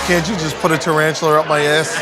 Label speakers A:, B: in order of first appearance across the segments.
A: Can't you just put a tarantula up my ass?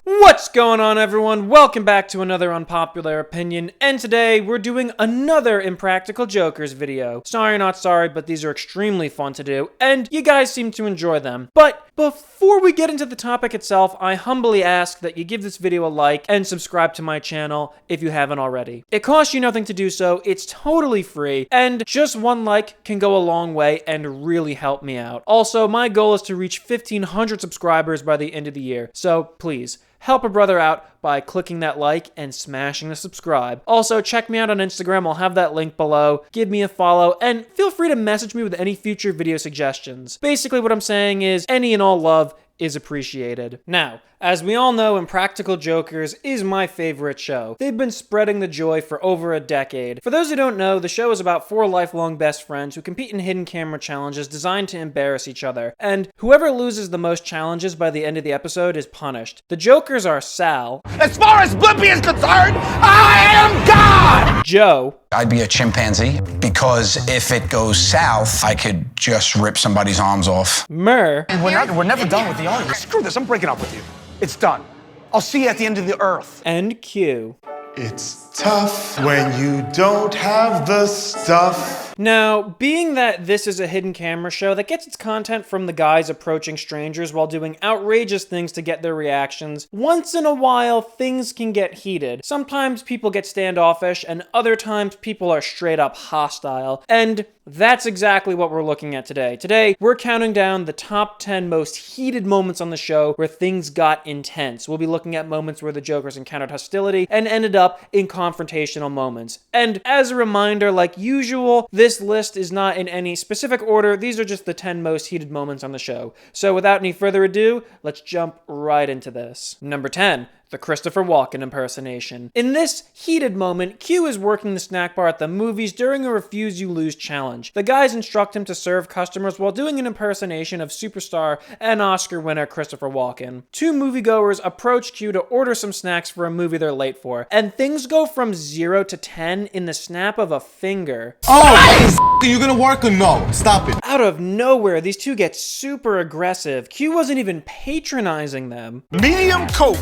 B: What's going on, everyone? Welcome back to another Unpopular Opinion, and today we're doing another Impractical Jokers video. Sorry, not sorry, but these are extremely fun to do, and you guys seem to enjoy them. But before we get into the topic itself, I humbly ask that you give this video a like and subscribe to my channel if you haven't already. It costs you nothing to do so, it's totally free, and just one like can go a long way and really help me out. Also, my goal is to reach 1,500 subscribers by the end of the year, so please, help a brother out by clicking that like and smashing the subscribe. Also, check me out on Instagram. I'll have that link below. Give me a follow, and feel free to message me with any future video suggestions. Basically, what I'm saying is any and all love is appreciated. Now, as we all know, Impractical Jokers is my favorite show. They've been spreading the joy for over a decade. For those who don't know, the show is about 4 lifelong best friends who compete in hidden camera challenges designed to embarrass each other, and whoever loses the most challenges by the end of the episode is punished. The Jokers are Sal.
C: As far as Blippi is concerned, I am God!
B: Joe.
D: I'd be a chimpanzee, because if it goes south, I could just rip somebody's arms off.
B: Mur.
C: We're never done with the argument. Screw this, I'm breaking up with you. It's done. I'll see you at the end of the earth.
B: And Q.
A: It's tough when you don't have the stuff.
B: Now, being that this is a hidden camera show that gets its content from the guys approaching strangers while doing outrageous things to get their reactions, once in a while things can get heated. Sometimes people get standoffish, and other times people are straight up hostile. And that's exactly what we're looking at today. Today, we're counting down the top 10 most heated moments on the show where things got intense. We'll be looking at moments where the Jokers encountered hostility and ended up in confrontational moments. And as a reminder, like usual, this list is not in any specific order. These are just the 10 most heated moments on the show. So without any further ado, let's jump right into this. Number 10. The Christopher Walken impersonation. In this heated moment, Q is working the snack bar at the movies during a Refuse You Lose challenge. The guys instruct him to serve customers while doing an impersonation of superstar and Oscar winner Christopher Walken. 2 moviegoers approach Q to order some snacks for a movie they're late for, and things go from 0 to 10 in the snap of a finger.
A: Oh, are you gonna work or no? Stop it.
B: Out of nowhere, these two get super aggressive. Q wasn't even patronizing them.
C: Medium Coke.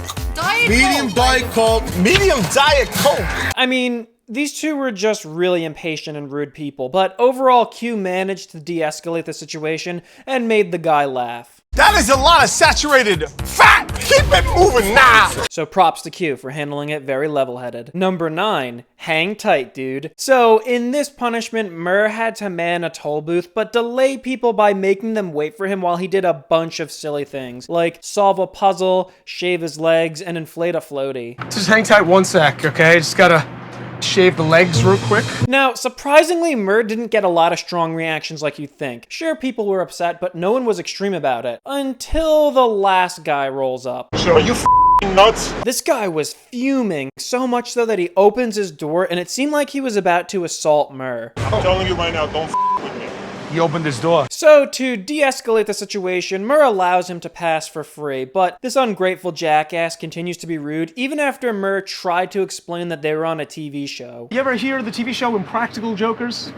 A: Medium Diet Coke.
C: Medium Diet Coke.
B: I mean, these two were just really impatient and rude people, but overall Q managed to de-escalate the situation and made the guy laugh.
C: That is a lot of saturated fat. Keep it moving now.
B: So props to Q for handling it very level-headed. Number 9, hang tight, dude. So in this punishment, Mur had to man a toll booth, but delay people by making them wait for him while he did a bunch of silly things, like solve a puzzle, shave his legs, and inflate a floaty.
E: Just hang tight one sec, okay? Just gotta shave the legs real quick.
B: Now, surprisingly, Mur didn't get a lot of strong reactions like you'd think. Sure, people were upset, but no one was extreme about it. Until the last guy rolls up.
C: Are you nuts?
B: This guy was fuming, so much so that he opens his door and it seemed like he was about to assault Mur.
F: I'm telling you right now, don't with me.
E: He opened his door.
B: So, to de-escalate the situation, Mur allows him to pass for free, but this ungrateful jackass continues to be rude even after Mur tried to explain that they were on a TV show.
E: You ever hear of the TV show Impractical Jokers?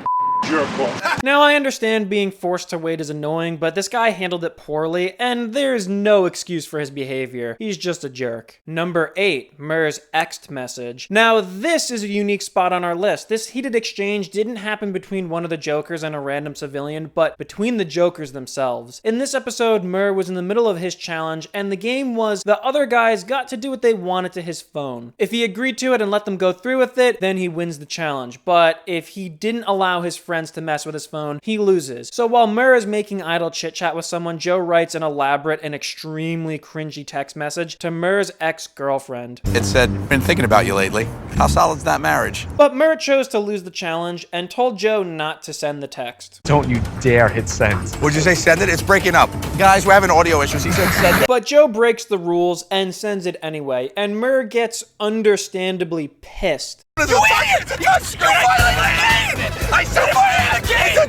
B: Now, I understand being forced to wait is annoying, but this guy handled it poorly, and there's no excuse for his behavior. He's just a jerk. Number 8, Mur's X'd message. Now, this is a unique spot on our list. This heated exchange didn't happen between one of the Jokers and a random civilian, but between the Jokers themselves. In this episode, Mur was in the middle of his challenge, and the game was the other guys got to do what they wanted to his phone. If he agreed to it and let them go through with it, then he wins the challenge. But if he didn't allow his friends to mess with his phone, he loses. So while Mur is making idle chit-chat with someone, Joe writes an elaborate and extremely cringy text message to Mur's ex-girlfriend.
G: It said, been thinking about you lately. How solid's that marriage?
B: But Mur chose to lose the challenge and told Joe not to send the text.
E: Don't you dare hit send.
G: Would you say send it? It's breaking up. Guys, we're having audio issues. He said send it.
B: But Joe breaks the rules and sends it anyway, and Mur gets understandably pissed.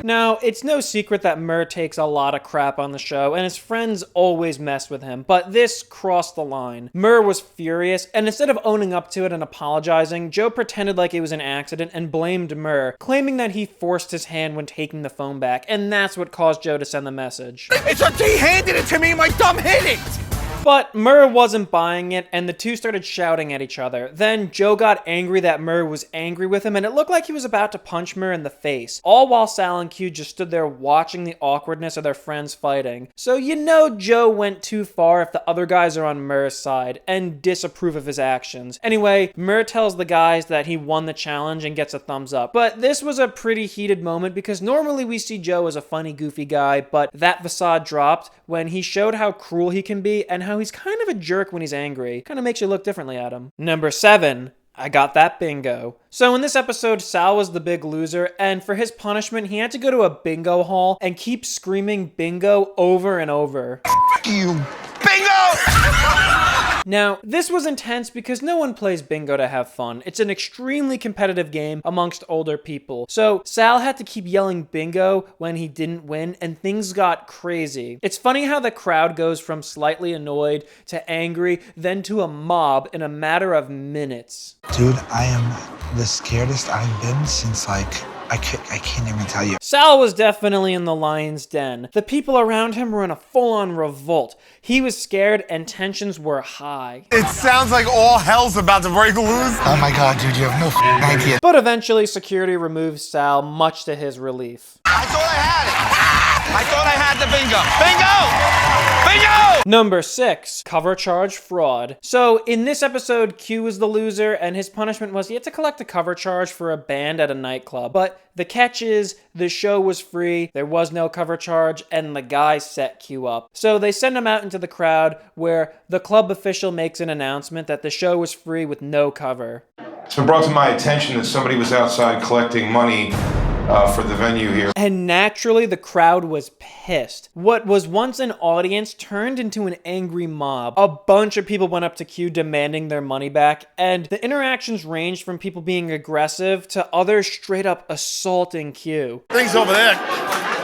B: Now, it's no secret that Murr takes a lot of crap on the show, and his friends always mess with him, but this crossed the line. Murr was furious, and instead of owning up to it and apologizing, Joe pretended like it was an accident and blamed Murr, claiming that he forced his hand when taking the phone back, and that's what caused Joe to send the message.
G: It's like he handed it to me and my thumb hit it.
B: But Murr wasn't buying it, and the two started shouting at each other. Then Joe got angry that Murr was angry with him, and it looked like he was about to punch Murr in the face, all while Sal and Q just stood there watching the awkwardness of their friends fighting. So you know Joe went too far if the other guys are on Murr's side and disapprove of his actions. Anyway, Murr tells the guys that he won the challenge and gets a thumbs up. But this was a pretty heated moment because normally we see Joe as a funny, goofy guy, but that facade dropped when he showed how cruel he can be and how he's kind of a jerk when he's angry. Kind of makes you look differently at him. Number 7. I got that bingo. So in this episode, Sal was the big loser, and for his punishment, he had to go to a bingo hall and keep screaming bingo over and over.
G: You bingo!
B: Now, this was intense because no one plays bingo to have fun. It's an extremely competitive game amongst older people. So Sal had to keep yelling bingo when he didn't win, and things got crazy. It's funny how the crowd goes from slightly annoyed to angry, then to a mob in a matter of minutes.
H: Dude, I am the scaredest I've been since I can't even tell you.
B: Sal was definitely in the lion's den. The people around him were in a full-on revolt. He was scared and tensions were high.
A: It sounds like all hell's about to break loose.
H: Oh my god, dude, you have no idea.
B: But eventually, security removed Sal, much to his relief.
G: I thought I had it. I thought I had the bingo. Bingo! Bingo!
B: Number 6, cover charge fraud. So in this episode, Q was the loser, and his punishment was he had to collect a cover charge for a band at a nightclub. But the catch is, the show was free, there was no cover charge, and the guy set Q up. So they send him out into the crowd, where the club official makes an announcement that the show was free with no cover.
F: It's been brought to my attention that somebody was outside collecting money for the venue here.
B: And naturally, the crowd was pissed. What was once an audience turned into an angry mob. A bunch of people went up to Q demanding their money back, and the interactions ranged from people being aggressive to others straight up assaulting Q.
A: Things over there.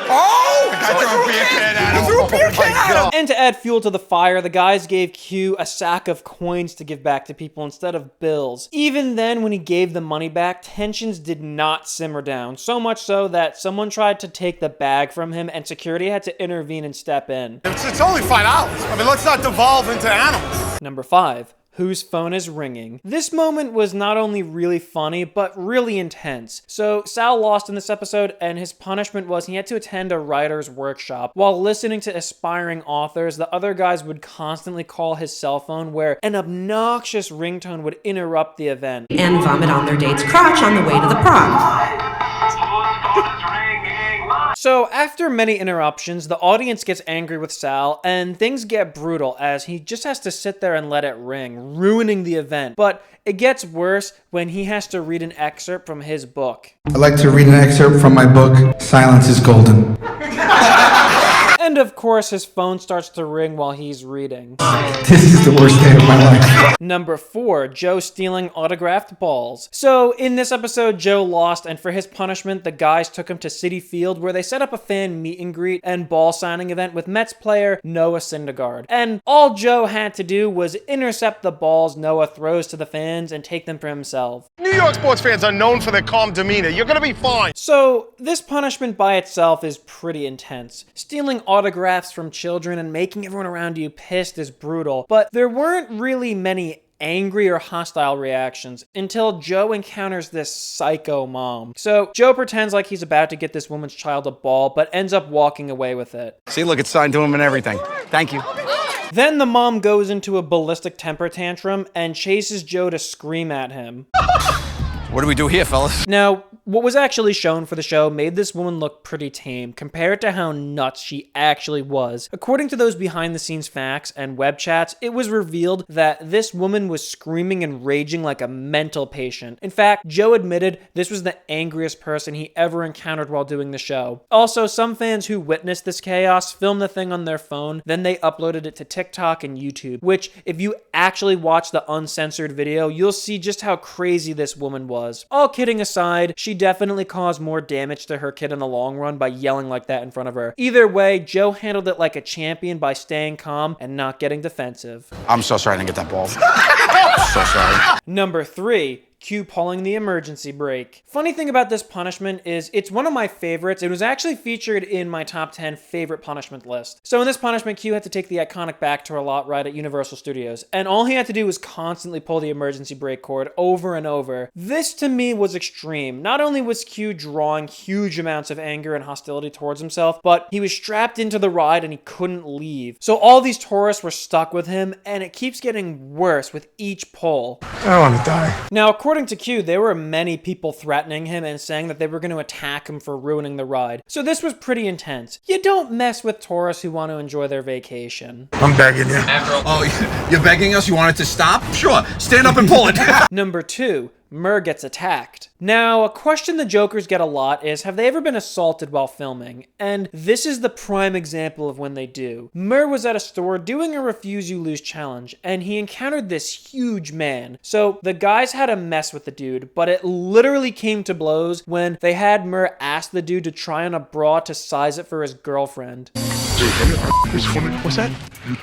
G: Oh!
A: I threw a beer can at him.
G: You threw a beer can at him!
B: And to add fuel to the fire, the guys gave Q a sack of coins to give back to people instead of bills. Even then, when he gave the money back, tensions did not simmer down. So much so that someone tried to take the bag from him and security had to intervene and step in.
A: It's only $5. I mean, let's not devolve into animals.
B: Number 5. Whose phone is ringing? This moment was not only really funny, but really intense. So Sal lost in this episode, and his punishment was he had to attend a writer's workshop. While listening to aspiring authors, the other guys would constantly call his cell phone where an obnoxious ringtone would interrupt the event.
I: And vomit on their date's crotch on the way to the prom.
B: So after many interruptions, the audience gets angry with Sal, and things get brutal as he just has to sit there and let it ring, ruining the event. But it gets worse when he has to read an excerpt from his book.
H: I'd like to read an excerpt from my book, Silence is Golden.
B: And of course, his phone starts to ring while he's reading.
H: This is the worst day of my life.
B: Number 4, Joe stealing autographed balls. So in this episode, Joe lost, and for his punishment, the guys took him to Citi Field where they set up a fan meet and greet and ball signing event with Mets player Noah Syndergaard. And all Joe had to do was intercept the balls Noah throws to the fans and take them for himself.
A: New York sports fans are known for their calm demeanor. You're gonna be fine.
B: So this punishment by itself is pretty intense. Stealing autographs from children and making everyone around you pissed is brutal, but there weren't really many angry or hostile reactions until Joe encounters this psycho mom. So Joe pretends like he's about to get this woman's child a ball, but ends up walking away with it.
G: See, look, it's signed to him and everything. Thank you.
B: Then the mom goes into a ballistic temper tantrum and chases Joe to scream at him.
G: What do we do here, fellas?
B: Now, what was actually shown for the show made this woman look pretty tame compared to how nuts she actually was. According to those behind the scenes facts and web chats, it was revealed that this woman was screaming and raging like a mental patient. In fact, Joe admitted this was the angriest person he ever encountered while doing the show. Also, some fans who witnessed this chaos filmed the thing on their phone, then they uploaded it to TikTok and YouTube, which, if you actually watch the uncensored video, you'll see just how crazy this woman was. All kidding aside, she definitely caused more damage to her kid in the long run by yelling like that in front of her. Either way, Joe handled it like a champion by staying calm and not getting defensive.
D: I'm so sorry I didn't get that ball. So sorry.
B: Number 3. Q pulling the emergency brake. Funny thing about this punishment is it's one of my favorites. It was actually featured in my top 10 favorite punishment list. So in this punishment, Q had to take the iconic back tour lot ride at Universal Studios, and all he had to do was constantly pull the emergency brake cord over and over. This to me was extreme. Not only was Q drawing huge amounts of anger and hostility towards himself, but he was strapped into the ride and he couldn't leave. So all these tourists were stuck with him, and it keeps getting worse with each pull.
E: I want to die.
B: Now, according to Q, there were many people threatening him and saying that they were going to attack him for ruining the ride. So this was pretty intense. You don't mess with tourists who want to enjoy their vacation.
E: I'm begging you.
G: Oh, you're begging us? You want it to stop? Sure. Stand up and pull it.
B: Number 2. Murr gets attacked. Now, a question the Jokers get a lot is, have they ever been assaulted while filming? And this is the prime example of when they do. Murr was at a store doing a Refuse You Lose challenge, and he encountered this huge man. So the guys had to mess with the dude, but it literally came to blows when they had Murr ask the dude to try on a bra to size it for his girlfriend.
E: What's that?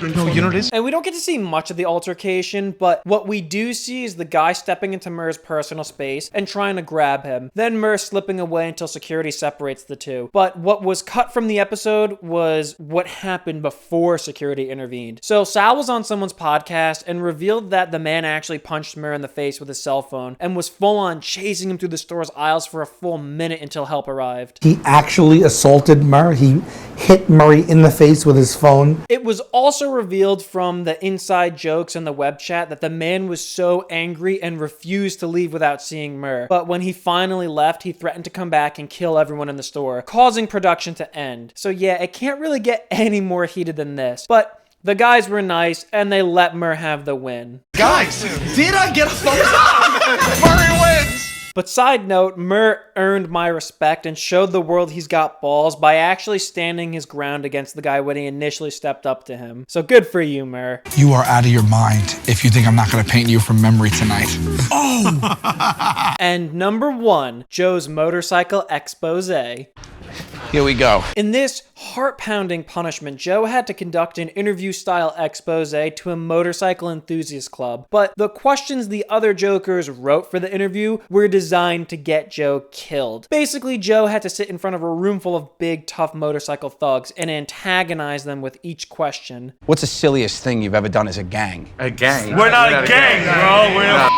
E: No, you know what it is?
B: And we don't get to see much of the altercation, but what we do see is the guy stepping into Murr's personal space and trying to grab him. Then Murr slipping away until security separates the two. But what was cut from the episode was what happened before security intervened. So Sal was on someone's podcast and revealed that the man actually punched Murr in the face with his cell phone and was full on chasing him through the store's aisles for a full minute until help arrived.
J: He actually assaulted Murr. He hit Murray in the face with his phone.
B: It was also revealed from the inside jokes in the web chat that the man was so angry and refused to leave without seeing Murr. But when he finally left, he threatened to come back and kill everyone in the store, causing production to end. So yeah, it can't really get any more heated than this. But the guys were nice, and they let Murr have the win.
G: Guys, did I get a thumbs up? Murray wins!
B: But side note, Murr earned my respect and showed the world he's got balls by actually standing his ground against the guy when he initially stepped up to him. So good for you, Murr.
H: You are out of your mind if you think I'm not going to paint you from memory tonight. Oh!
B: And number 1, Joe's motorcycle expose.
D: Here we go.
B: In this heart-pounding punishment, Joe had to conduct an interview-style expose to a motorcycle enthusiast club. But the questions the other Jokers wrote for the interview were designed to get Joe killed. Basically, Joe had to sit in front of a room full of big, tough motorcycle thugs and antagonize them with each question.
D: What's the silliest thing you've ever done as a gang?
E: A gang.
A: We're not a gang, bro. We're not.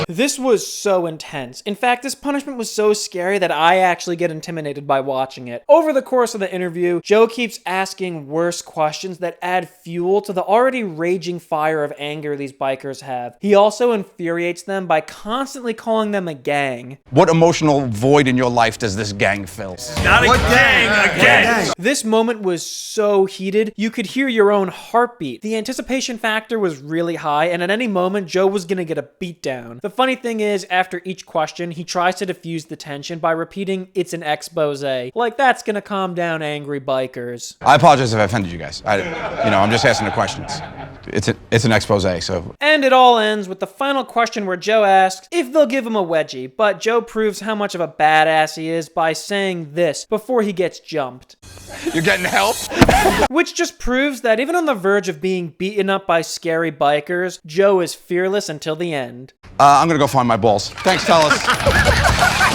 B: This was so intense. In fact, this punishment was so scary that I actually get intimidated by watching it. Over the course of the interview, Joe keeps asking worse questions that add fuel to the already raging fire of anger these bikers have. He also infuriates them by constantly calling them a gang.
D: What emotional void in your life does this gang fill?
A: Not a gang, a gang.
B: This moment was so heated, you could hear your own heartbeat. The anticipation factor was really high, and at any moment, Joe was gonna get a beatdown. The funny thing is, after each question, he tries to diffuse the tension by repeating, "It's an expose." Like that's gonna calm down angry bikers.
D: I apologize if I offended you guys. I'm just asking the questions. It's an expose, so.
B: And it all ends with the final question where Joe asks if they'll give him a wedgie, but Joe proves how much of a badass he is by saying this before he gets jumped.
D: You're getting help?
B: Which just proves that even on the verge of being beaten up by scary bikers, Joe is fearless until the end.
D: I'm gonna go find my balls. Thanks, fellas.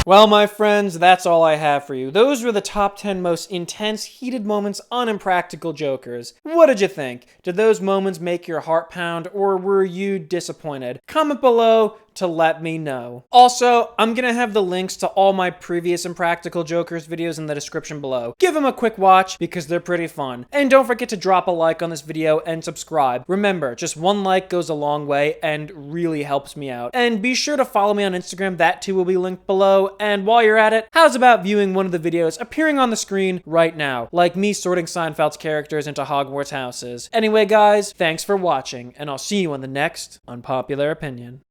B: Well, my friends, that's all I have for you. Those were the top 10 most intense, heated moments on Impractical Jokers. What did you think? Did those moments make your heart pound, or were you disappointed? Comment below, to let me know. Also, I'm gonna have the links to all my previous Impractical Jokers videos in the description below. Give them a quick watch because they're pretty fun. And don't forget to drop a like on this video and subscribe. Remember, just one like goes a long way and really helps me out. And be sure to follow me on Instagram, that too will be linked below. And while you're at it, how's about viewing one of the videos appearing on the screen right now, like me sorting Seinfeld's characters into Hogwarts houses. Anyway guys, thanks for watching, and I'll see you on the next Unpopular Opinion.